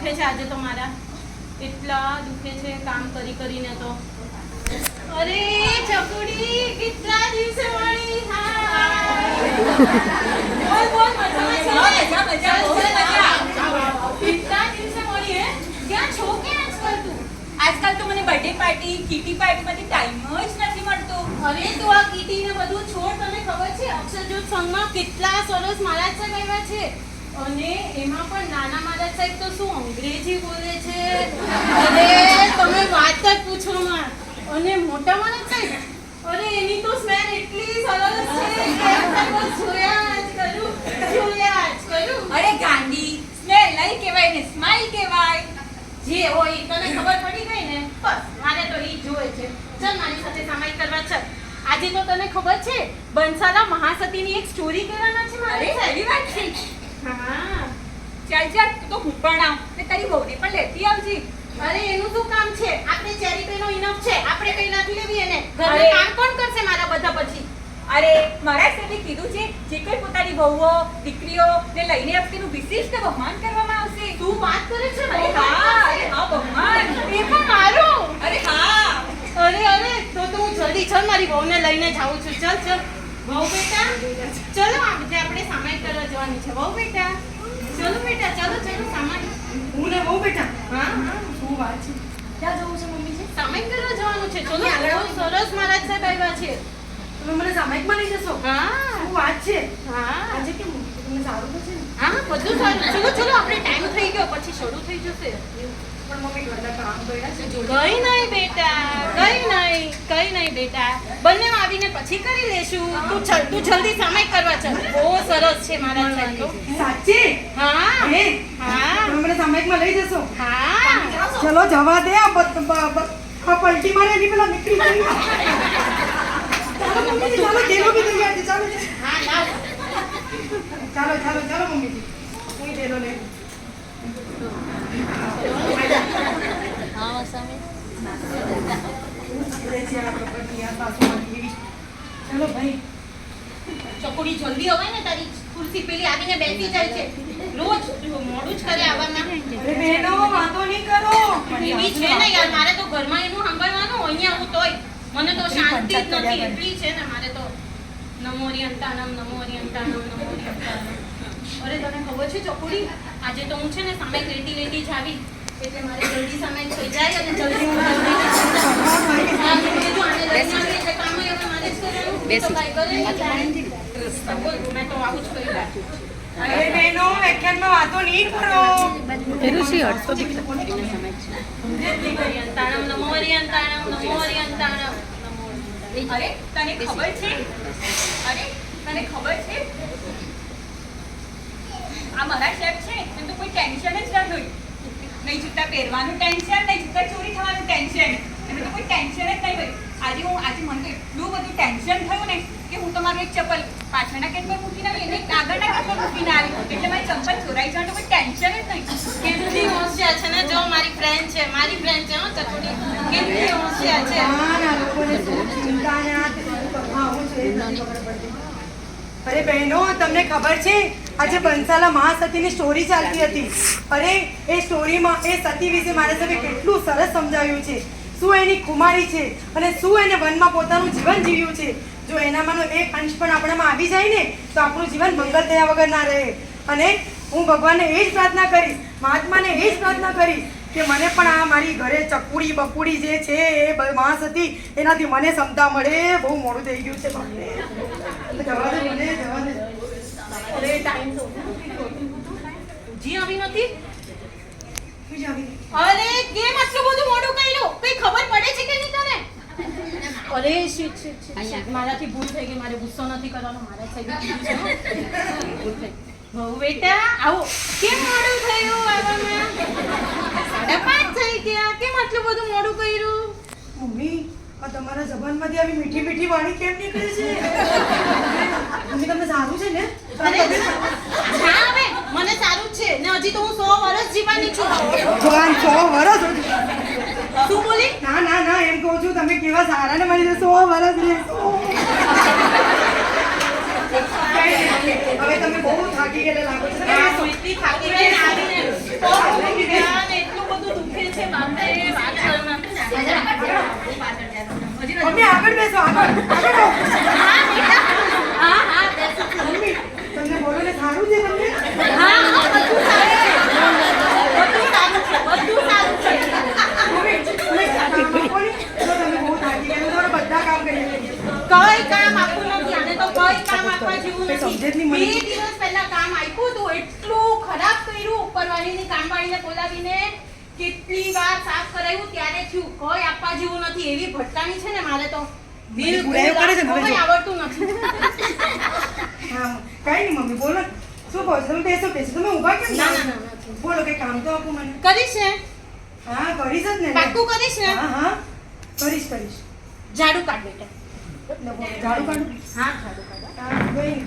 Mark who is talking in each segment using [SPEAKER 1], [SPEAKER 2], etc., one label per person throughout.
[SPEAKER 1] દુખે છે આજે તો મારા, એટલા દુખે છે કામ કરી કરીને તો. અરે ચકુડી કેટલા દિવસે મળી. બોલ બોલ મજા કેટલા દિવસે મળી હે? ક્યાં છો કે આજકાલ તું?
[SPEAKER 2] આજકાલ તો મને બર્થડે પાર્ટી કીટી પાર્ટીમાંથી ટાઈમ જ નથી મળતો.
[SPEAKER 1] અરે તું આ કીટી ને બધું છોડ. તને ખબર છે અક્ષરજ્યોત સંઘમાં કેટલા સરસ મહારાજ સાહેબ આવ્યા છે, અને એમાં પણ નાના મહારાજ સાહેબ તો શું અંગ્રેજી બોલે છે. અરે તમે વાત જ પૂછો માં. અને મોટા મહારાજ સાહેબ, અરે એની તો સ્મેલ એટલી સરસ છે કે બસ જોયા જ કરું.
[SPEAKER 2] અરે ગાંડી, સ્મેલ નહીં કહેવાય ને સ્માઈલ કહેવાય.
[SPEAKER 1] જે હોય તને ખબર પડી ગઈ ને, બસ મારે તો ઈ જોવે છે. ચાલ મારી સાથે સામાયિક કરવા ચાલ. આજે તો તને ખબર છે બંસાલા મહાસતીની એક સ્ટોરી કહેવાના છે મારે.
[SPEAKER 2] અરે એવી વાત છે?
[SPEAKER 1] હા
[SPEAKER 2] ચાલ ચાલ, તું તો હું પણ આવ ને તારી વહુને પણ લેતી આવજે.
[SPEAKER 1] અરે એનું શું કામ છે? આપણે ચેરિટીનો ઇનફ છે, આપણે કઈ નથી લેવી એને. ઘરનું
[SPEAKER 2] અરે.
[SPEAKER 1] કામ કોણ કરશે મારા બધા પછી?
[SPEAKER 2] અરે મારા સાથે કીધું છે જે કોઈ પોતાની વહુઓ દીકરીઓ ને લઈને આવશે તેનું વિશિષ્ટ બહુમાન કરવામાં આવશે.
[SPEAKER 1] તું વાત કરે છે?
[SPEAKER 2] અરે હા, બહુમાન.
[SPEAKER 1] એ પણ મારું?
[SPEAKER 2] અરે હા.
[SPEAKER 1] અરે તો હું જલ્દી ચાલ મારી વહુને લઈને જાઉં છું. ચાલ ચાલ વહુ બેટા, ચલો આજે આપણે સામાયિક કરવા જવાની છે. વહુ બેટા ચલો બેટા, ચલો સામાયિક.
[SPEAKER 3] હું ને બહુ બેટા.
[SPEAKER 1] હા
[SPEAKER 3] શું વાત છે? ક્યાં જવું છે મમ્મીજી?
[SPEAKER 1] સામાયિક કરવા જવાનું છે. ચલો બહુ સરસ મહારાજ સાહેબ આવ્યા છે.
[SPEAKER 3] તમે મને સામાયિકમાં લઈ જશો?
[SPEAKER 1] હા
[SPEAKER 3] શું વાત છે?
[SPEAKER 1] હા
[SPEAKER 3] આજે કેમ તમને સારું તો છે ને?
[SPEAKER 1] હા બધું સારું. ચલો આપણે ટાઈમ થઈ ગયો, પછી શરૂ થઈ જશે.
[SPEAKER 3] પણ મમ્મી ઘરના કામ કર્યા છે જોડે.
[SPEAKER 1] કઈ નહીં બેટા, બંને આવીને પછી કરી લેશું. તું જલ્દી સામાયિક કરવા ચાલ. બહુ સરસ છે મારા સાહેબ તો.
[SPEAKER 3] સાચી?
[SPEAKER 1] હા
[SPEAKER 3] હે?
[SPEAKER 1] હા
[SPEAKER 3] તમે મને સામાયિકમાં લઈ જશો?
[SPEAKER 1] હા
[SPEAKER 3] ચલો જવા દે. આ પલટી મારે એની પેલા નીકળી ગઈ. ચાલો મમ્મીજી, ચાલો જેલો બી લઈ આવજો. ચાલો
[SPEAKER 1] હા લાવ.
[SPEAKER 3] ચાલો મમ્મીજી. હું જેલો લે.
[SPEAKER 1] હા સામે
[SPEAKER 3] ચલો ભાઈ.
[SPEAKER 1] ચકોડી જલ્દી આવે ને, તારી ખુરશી પેલી આવીને બેસી જાય છે. રોજ મોડું જ કરે આવવામાં.
[SPEAKER 3] અરે બહેનો, વાંધો નહીં કરો.
[SPEAKER 1] એવી છે ને યાર, મારે તો ઘરમાં એનું સાંભળવાનું, અહીંયા હું તોય મને તો શાંતિ જ નથી. એટલી છે ને મારે તો. નમોરી અંતાનમ. અરે તને ખબર છે ચોકુડી, આજે તો હું છે ને સામાયિક લેટી જ આવી, એટલે મારે જલ્દી સામાયિક થઈ જાય અને જલ્દી હું આને લઈને આવી એટલે કામ હવે મારે જ કરવાનું. તો કાંઈ કરે નહીં. બોલ, મેં તો આવું જ કરી રાખ્યું છે.
[SPEAKER 3] અરે બહેનો, વ્યાખ્યાનમાં વાતો નહીં કરો.
[SPEAKER 2] અરે તને ખબર છે? આ મારા શેફ છે એમ તો કોઈ ટેન્શન જ ન હોય. નહીં જૂતા પહેરવાનું ટેન્શન, નહીં જૂતા ચોરી થવાનું ટેન્શન, એમને તો કોઈ ટેન્શન જ નહીં હોય. આજે મને તો એટલું બધું ટેન્શન થયું ને કે હું તો મારું એક ચપ્પલ પાછળના કેટ પર મૂકીને આવી, એને આગળના કેટ પર મૂકીને આવી, એટલે મારી ચપ્પલ ચોરાઈ જવાનું કોઈ ટેન્શન જ નહીં.
[SPEAKER 1] કેટલી હોશિયાર છે ને, જો મારી ફ્રેન્ડ છે હો ચકોડી, કેટલી હોશિયાર છે.
[SPEAKER 3] ના, લોકોને શું ચિંતા ને આ તે બધું કરવાનું છે, એ નથી ખબર પડતી. અરે બહેનો, તમને ખબર છે આજે બંસાલા મહાસતીની સ્ટોરી ચાલતી હતી. અરે એ સ્ટોરીમાં એ સતી વિશે મારા સાહેબે કેટલું સરસ સમજાવ્યું છે. શું એની કુમારી છે અને શું એને વનમાં પોતાનું જીવન જીવ્યું છે. જો એનામાંનો એક અંશ પણ આપણામાં આવી જાય ને તો આપણું જીવન મંગલ થયા વગર ના રહે. અને હું ભગવાનને એ જ પ્રાર્થના કરીશ, મહાત્માને એ જ પ્રાર્થના કરીશ કે મને પણ આ મારી ઘરે ચકુડી બકુડી જે છે એ મહાસતી એનાથી મને ક્ષમતા મળે. બહુ મોડું થઈ ગયું છે બાપરે. જવા દે મને, જવા દે.
[SPEAKER 1] અરે ટાઈમ તો જી આવી નથી. અરે કેમ આટલું બધું મોડું કર્યું? કઈ ખબર પડે છે કે નહીં તને? અરે શીટ મારાથી ભૂલ થઈ ગઈ. મારે ગુસ્સો નથી કરવાનો. મારા સાહેબ ભૂલ થઈ. બહુ બેટા આવો. કેમ મોડું થયું આવવામાં? 5:30 થઈ ગયા. કેમ આટલું બધું મોડું કર્યું?
[SPEAKER 3] મમ્મી, આ તમારા જબાનમાંથી આવી મીઠી મીઠી વાણી કેમ નીકળે છે? મમ્મી, તમને સારું છે ને?
[SPEAKER 1] અરે હા હવે મને સારું જ છે ને. હજી તો હું 100 વર્ષ જીવવાની છું.
[SPEAKER 3] જવાન 100 વર્ષ?
[SPEAKER 1] શું બોલી?
[SPEAKER 3] ના, એમ કહું છું તમે કેવા સારા ને મળી 100 વર્ષ રહેશો. હવે તમે બહુ થાકી ગયેલા લાગો છો.
[SPEAKER 1] એટલી થાકી ગઈ ને આવીને છે બાપરે વાત કરમાં.
[SPEAKER 3] મમ્મી આગળ બેસો આગળ આગળ આવો.
[SPEAKER 1] હા બેટા હા હા બેસો.
[SPEAKER 3] મમ્મી તમને બોલો ને સારું છે તમને
[SPEAKER 1] હા હા બધું સારું છે બધું સારું છે બધું સારું છે.
[SPEAKER 3] મમ્મી તમે કામ આપો ને તો તમે બહુ થાકી ગયા તમારા બધા કામ કરી લઈએ.
[SPEAKER 1] કઈ કામ આપવું નથી આને તો કઈ કામ આપવા જેવું
[SPEAKER 3] કઈ સમજે જ નહીં
[SPEAKER 1] નથી.
[SPEAKER 3] મને.
[SPEAKER 1] 2 દિવસ પહેલા કામ આપ્યું હતું એટલું ખરાબ કર્યું ઉપરવાળીની કામવાળીને બોલાવીને કેટલી વાર સાફ કરાવ્યું ત્યારે થયું કઈ આપવા જેવું નથી એવી ભટકાણી છે ને મારે તો બિલકુલ
[SPEAKER 3] બુરાઈઓ કરે છે ને હવે
[SPEAKER 1] કઈ
[SPEAKER 3] જો.
[SPEAKER 1] આવડતું નથી.
[SPEAKER 3] હા કઈ નહીં મમ્મી બોલો શું કહો છો તમે બેસો તમે ઊભા કેમ
[SPEAKER 1] ના
[SPEAKER 3] થાઓ?
[SPEAKER 1] ના ના નથી.
[SPEAKER 3] બોલો કઈ કામ તો આપો મને
[SPEAKER 1] કરીશ ને
[SPEAKER 3] હા કરીશ જ ને
[SPEAKER 1] પાક્કું કરીશ ને
[SPEAKER 3] હા હા કરીશ
[SPEAKER 1] ઝાડુ કાઢ બેટા.
[SPEAKER 3] એટલે બોલો, ઝાડુ કાઢું
[SPEAKER 1] હા ઝાડુ કાઢો
[SPEAKER 3] હા કઈ નહીં.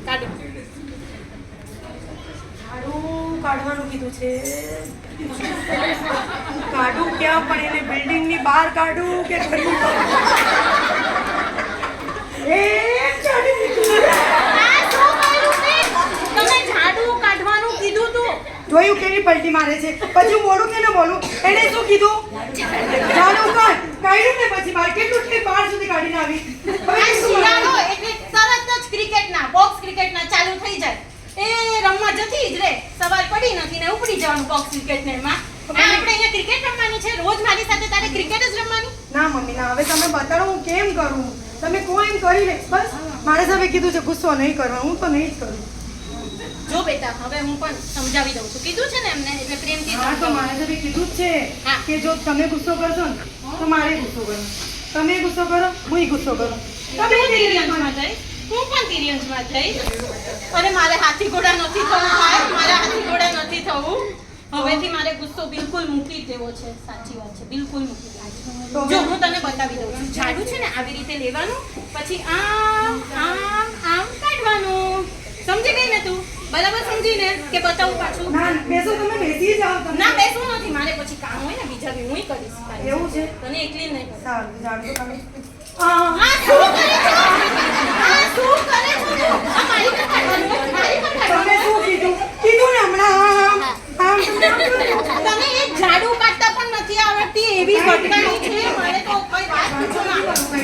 [SPEAKER 1] કાઢો.
[SPEAKER 3] ઝાડુ કાઢવાનું કીધું છે કાઢું ક્યાં પણ એને બિલ્ડિંગ ની બહાર કાઢું કે ઘરની બહાર? એક ઝાડુ કીધું.
[SPEAKER 1] આ શું કર્યું તે? તમે ઝાડુ કાઢવાનું કીધું તું
[SPEAKER 3] જોયું કેવી પલટી મારે છે પછી હું બોલું કે ન બોલું એને શું કીધું ઝાડુ કાઢ્યું ને પછી બહાર કેટલું કે બહાર સુધી કાઢીને આવી હવે
[SPEAKER 1] આ
[SPEAKER 3] શું
[SPEAKER 1] શિયાળો
[SPEAKER 3] કરવાનું?
[SPEAKER 1] એટલે તરત જ ક્રિકેટના બોક્સ ક્રિકેટના ચાલુ થઈ જાય એ રમવા જતી જ રે સવાર પડી નથી ને ઉપડી જવાનું બોક્સ ક્રિકેટને એમાં આપણે અહીંયા ક્રિકેટ રમવાની છે રોજ મારી સાથે તારે ક્રિકેટ જ રમવાની
[SPEAKER 3] ના મમ્મી ના હવે તમે બતાડો હું કેમ કરું તમે કોઈ એમ કરી લે બસ મારે સાહેબે કીધું છે ગુસ્સો નહીં કરવાનો હું તો નહીં જ કરું
[SPEAKER 1] જો બેટા હવે હું પણ સમજાવી દઉં છું કીધું છે ને એમને એટલે પ્રેમથી
[SPEAKER 3] હા તો
[SPEAKER 1] સમજાવું.
[SPEAKER 3] મારે સાહેબે કીધું જ છે
[SPEAKER 1] હા.
[SPEAKER 3] કે જો તમે ગુસ્સો કરશો ને તો મારે ગુસ્સો કરો તમે ગુસ્સો કરો હું ગુસ્સો કરું તમે
[SPEAKER 1] હું તિર્યંશમાં જઈશ હું પણ તિર્યંશમાં જઈશ અરે મારે હાથી ઘોડા નથી થવું ભાઈ મારે હાથી ઘોડા નથી થવું હવેથી મારે ગુસ્સો બિલકુલ મૂકી જ દેવો છે સાચી વાત છે બિલકુલ મૂકી દેવો
[SPEAKER 3] તો
[SPEAKER 1] છે જો હું તને બતાવી દઉં છું ઝાડુ છે ને આવી રીતે લેવાનું પછી આમ આમ આમ કાઢવાનું સમજી ગઈ ને તું બરાબર સમજીને કે બતાવું પાછું
[SPEAKER 3] ના બેસો તમે બેસી જાઓ તમે
[SPEAKER 1] ના બેસવું નથી મારે પછી કામ હોય ને બીજા બી હું કરીશ તારી
[SPEAKER 3] એવું છે
[SPEAKER 1] તને એકલી જ નહીં કરું.
[SPEAKER 3] સારું ઝાડુ તો કાઢો.
[SPEAKER 1] આ શું કરે છે આ શું કરે છે તું? આ મારી પર કાઢવાનું મારી પર
[SPEAKER 3] તમે
[SPEAKER 1] કાઢવાનું
[SPEAKER 3] શું કીધું ને હમણાં આમ આમ તમે આમ કર્યું.
[SPEAKER 1] તમે એક ઝાડુ કાઢતા પણ નથી આવડતી એવી ભટકાણી છે મારે તો કઈ વાત પૂછો ના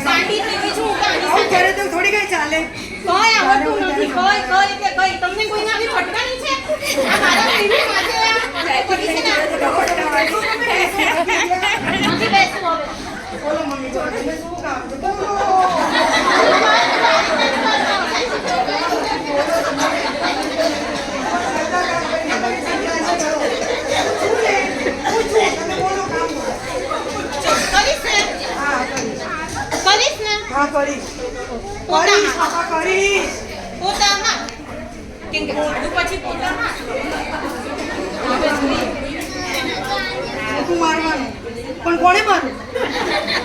[SPEAKER 1] ગાંડી થઈ ગઈ છું હું તો આની
[SPEAKER 3] આવું
[SPEAKER 1] સાથે.
[SPEAKER 3] કરે તો થોડી કઈ ચાલે
[SPEAKER 1] કઈ આવડતું નથી કઈ એટલે કઈ તમને કોઈને આવી ભટકાણી છે આ મારા બેબી માટે આ પડી છે ને નથી બેસવું હવે
[SPEAKER 3] બોલો મમ્મી જો તમે શું કામ છે બોલો શું લે? પૂછું, તમે બોલો કામ કરો.
[SPEAKER 1] કરીશ ને
[SPEAKER 3] હા કરીશ
[SPEAKER 1] કરીશ ને
[SPEAKER 3] હા કરીશ
[SPEAKER 1] પોતામાં.
[SPEAKER 3] પાપા કરીશ
[SPEAKER 1] પોતામાં કેમ કે ઝાડુ પછી પોતામાં હવે જોઈએ.
[SPEAKER 3] તું મારવાનું પણ કોણે મારું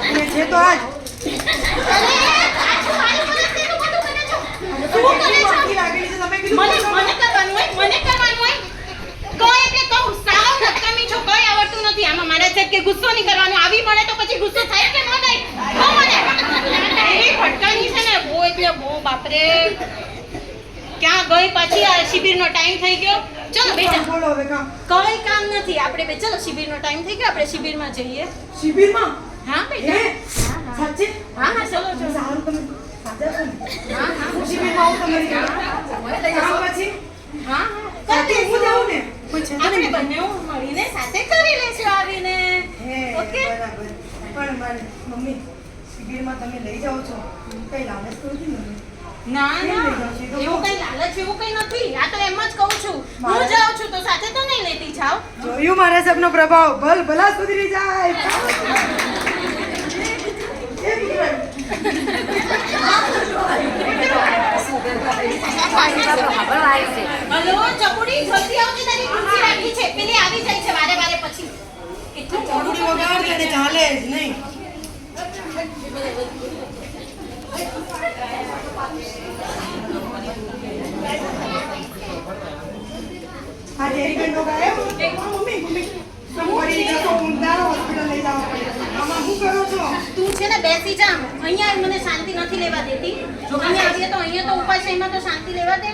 [SPEAKER 3] અને છે તો આજ
[SPEAKER 1] અરે પાછું મારી પર જ તેનું બધું કરે છો શું કરે છો
[SPEAKER 3] આખી લાગેલી છે તમે કીધું
[SPEAKER 1] મને કરવાનું હોય કોઈ એટલે કહું સાવ નકામી છો કઈ આવડતું નથી આમાં મારા સાહેબ કે ગુસ્સો નહીં કરવાનો આવી મળે તો પછી ગુસ્સો થાય કે ન થાય તો મને એવી ફટકાની છે ને બહુ એટલે બહુ બાપરે ક્યાં ગઈ પાછી આ શિબિરનો ટાઈમ થઈ ગયો ચલો બેટા
[SPEAKER 3] બોલો હવે કામ
[SPEAKER 1] કઈ કામ નથી આપણે બે ચલો શિબિરનો ટાઈમ થઈ ગયો આપણે શિબિરમાં જઈએ
[SPEAKER 3] શિબિરમાં
[SPEAKER 1] હા
[SPEAKER 3] હે
[SPEAKER 1] બેટા
[SPEAKER 3] સાચે
[SPEAKER 1] હા હા ચલો ચલો
[SPEAKER 3] સારું તમે સાચા છો ને
[SPEAKER 1] હા હા
[SPEAKER 3] હું શિબિરમાં આવું તમારી જોડે. કામ પછી
[SPEAKER 1] હા
[SPEAKER 3] સાથે હું જાઉં ને કોઈ છે તો
[SPEAKER 1] આપણે
[SPEAKER 3] નહીં?
[SPEAKER 1] બંને મળીને સાથે કરી લેશું આવીને
[SPEAKER 3] હે
[SPEAKER 1] ઓકે
[SPEAKER 3] બરાબર પણ મારી મમ્મી શિબિરમાં તમે લઈ જાઓ છો કઈ લાલચ તો નથી ને
[SPEAKER 1] ના
[SPEAKER 3] કેમ
[SPEAKER 1] ના
[SPEAKER 3] લઈ જાઓ છો?
[SPEAKER 1] એવું કઈ લાલચ એવું કઈ નથી આ તો એમ જ કહું છું હું જાઉં છું તો સાથે તો નહીં લેતી જાવ
[SPEAKER 3] જોયું મારા સબનો પ્રભાવ ભલ ભલા સુધરી જાય એ બીજું
[SPEAKER 1] હલો ચકુડી જલ્દી આવજે તારી ખુરશી રાખી છે પેલી આવી જાય છે વારે વારે પછી કેટલું મોડું
[SPEAKER 3] થોડી વગાડ દે ને ચાલે જ નહીં આજે એક ઘંટો ગાયો મમ્મી મમ્મી પડી જતો ઊંધા હોસ્પિટલ લઈ જવા પડે આમાં શું કરો છો
[SPEAKER 1] તું છે ને બેસી જા અહીંયા મને શાંતિ નથી લેવા દેતી જો અહીંયા આવીએ તો અહીંયા તો ઉપાય છે એમાં તો શાંતિ લેવા દે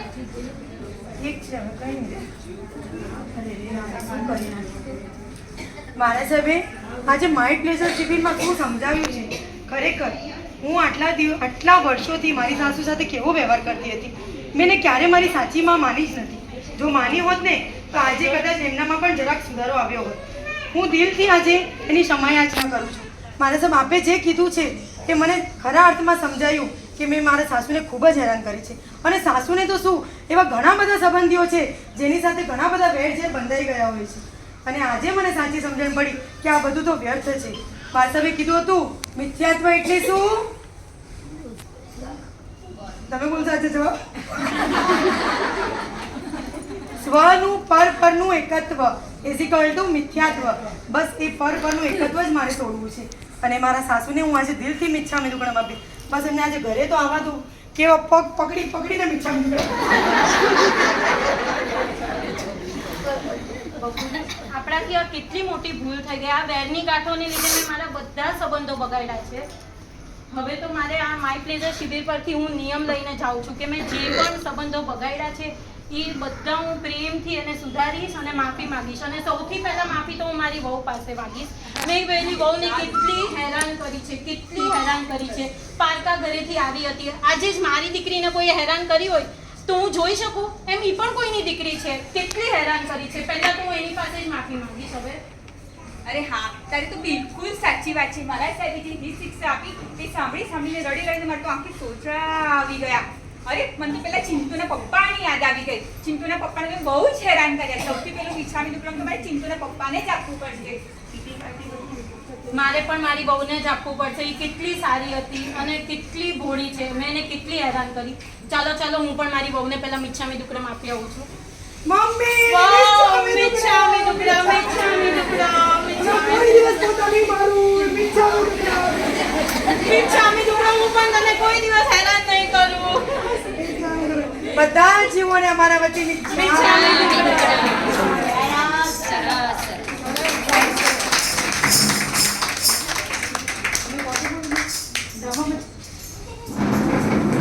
[SPEAKER 3] ઠીક છે હવે કઈ નહીં અરે રે આ શું કરી નાખ્યું? મારા સાહેબે આજે માઇન્ડ પ્લેઝર શિબિરમાં શું સમજાવ્યું છે ખરેખર હું આટલા વર્ષોથી મારી સાસુ સાથે કેવો વ્યવહાર કરતી હતી મેં ક્યારે મારી સાચી માં માની જ નથી જો માની હોત ને તો આજે કદાચ એમનામાં પણ જરાક સુધારો આવ્યો હોત હું દિલથી આજે એની ક્ષમાયાચના કરું છું મારા સાહેબ આપે જે કીધું છે એ મને ખરા અર્થમાં સમજાયું કે મેં મારા સાસુને ખૂબ જ હેરાન કરી છે અને સાસુને તો શું એવા ઘણા બધા સંબંધીઓ છે જેની સાથે ઘણા બધા વેરઝેર બંધાઈ ગયા હોય છે અને આજે મને સાચી સમજણ પડી કે આ બધું તો વ્યર્થ છે વાસ્તવે કીધું હતું મિથ્યાત્વ એટલે શું તમે બોલ સાચો જવાબ સ્વનું પરનું એકત્વ ઇઝ ઇક્વલ ટુ મિથ્યાત્વ બસ એ પરનું એકત્વ જ મારે તોડવું છે અને મારા સાસુને હું આજે દિલથી મિચ્છામી દુક્કડમ આપી બસ એમને આજે ઘરે તો આવવા દઉં કેવા પગ પકડીને મિચ્છામી
[SPEAKER 1] આપણાથી આ કેટલી મોટી ભૂલ થઈ ગઈ આ વેરની ગાંઠોને લીધે મેં મારા બધા સંબંધો બગાડ્યા છે હવે તો મારે આ માય પ્લેઝર શિબિર પરથી હું નિયમ લઈને જાઉં છું કે મેં જે પણ સંબંધો બગાડ્યા છે એ બધા હું પ્રેમથી એને સુધારીશ અને માફી માંગીશ અને સૌથી પહેલા માફી તો હું મારી વહુ પાસે માંગીશ મેં પેલી વહુને કેટલી હેરાન કરી છે પારકા ઘરેથી આવી હતી આજે જ મારી દીકરીને કોઈ હેરાન કરી હોય તો હું જોઈ શકું એમ એ પણ કોઈની દીકરી છે કેટલી હેરાન કરી છે પહેલા તો હું એની પાસે જ માફી માંગીશ હવે
[SPEAKER 2] અરે હા તારી તો બિલકુલ સાચી વાત છે મારા સાહેબે જે શિક્ષા આપી તે સાંભળીને રડીને મારે તો આંખી સોચા આવી ગયા અરે મને તો પેલા ચિંટુના પપ્પાની યાદ આવી ગઈ ચિંટુના પપ્પાને મેં બહુ જ હેરાન કર્યા સૌથી પહેલું મિચ્છામી દુક્કડમ તો મારે ચિંટુના પપ્પાને જ આપવું પડશે
[SPEAKER 1] મારે પણ મારી વહુને જ આપવું પડશે એ કેટલી સારી હતી અને કેટલી ભોળી છે મેં એને કેટલી હેરાન કરી ચાલો હું પણ મારી વહુને પહેલા મિચ્છામી દુક્કડમ આપી આવું છું
[SPEAKER 3] મમ્મી
[SPEAKER 1] મિચ્છામી દુક્કડમ હું પણ તને કોઈ દિવસ હેરાન નહીં કરું
[SPEAKER 3] બધા જીવોને અમારા વતી
[SPEAKER 1] મિચ્છામી દુક્કડમ